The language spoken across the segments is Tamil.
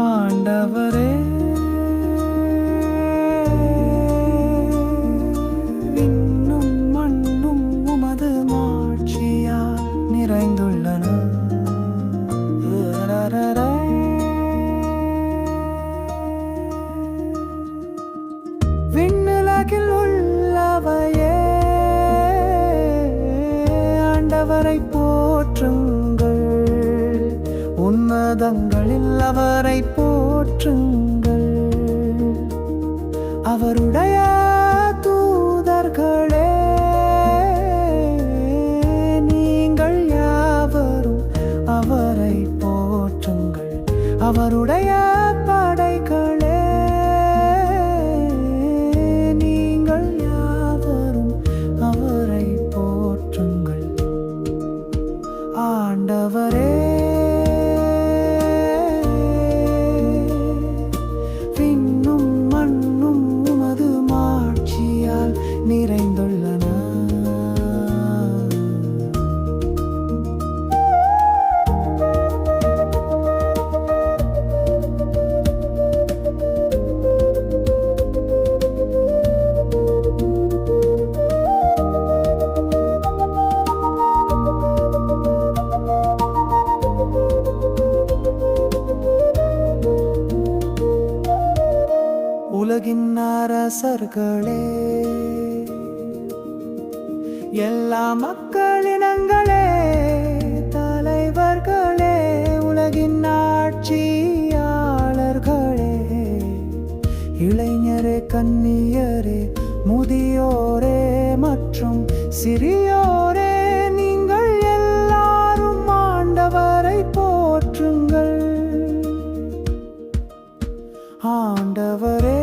ஆண்டவரே, விண்ணும் மண்ணும் உமது மாட்சியால் நிறைந்துள்ளன. விண்ணுலகில் உள்ளவையே ஆண்டவரை போற்றுங்கள், உன்னதங்களில் அவரை போற்றுங்கள். அவருடைய தூதர்களே, நீங்கள் யாவரும் அவரை போற்றுங்கள். அவருடைய படைகளே, நீங்கள் யாவரும் அவரை போற்றுங்கள். ஆண்டவரே, விண்ணும் மண்ணும் உமது மாட்சியால் நிறைந்துள்ளன. உலகின் அரசர்களே, எல்லா மக்களினங்களே, தலைவர்களே, உலகின் ஆட்சியாளர்களே, இளைஞரே, கன்னியரே, முதியோரே மற்றும் சிறியோரே, நீங்கள் எல்லாரும் ஆண்டவரை போற்றுங்கள். ஆண்டவரே,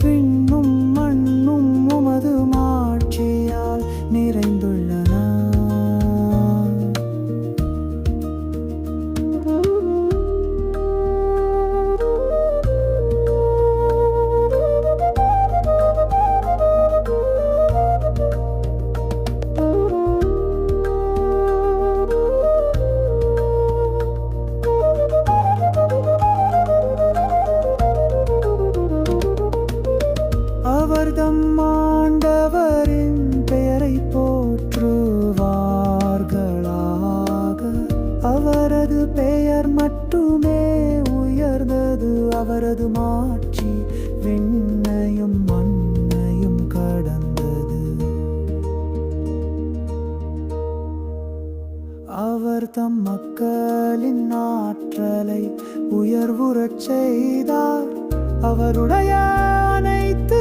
விண்ணும் மண்ணும் உமது மாட்சியால் நிறைந்துள்ளன. அவர்தம் ஆண்டவரின் பெயரை போற்றுவார்களாக. அவரது பெயர் மட்டுமே உயர்ந்தது, அவரது மாட்சி விண்ணையும் மண்ணையும் கடந்தது. அவர் தம் மக்களின் ஆற்றலை உயர்வுறச் செய்தார். அவருடைய அனைத்து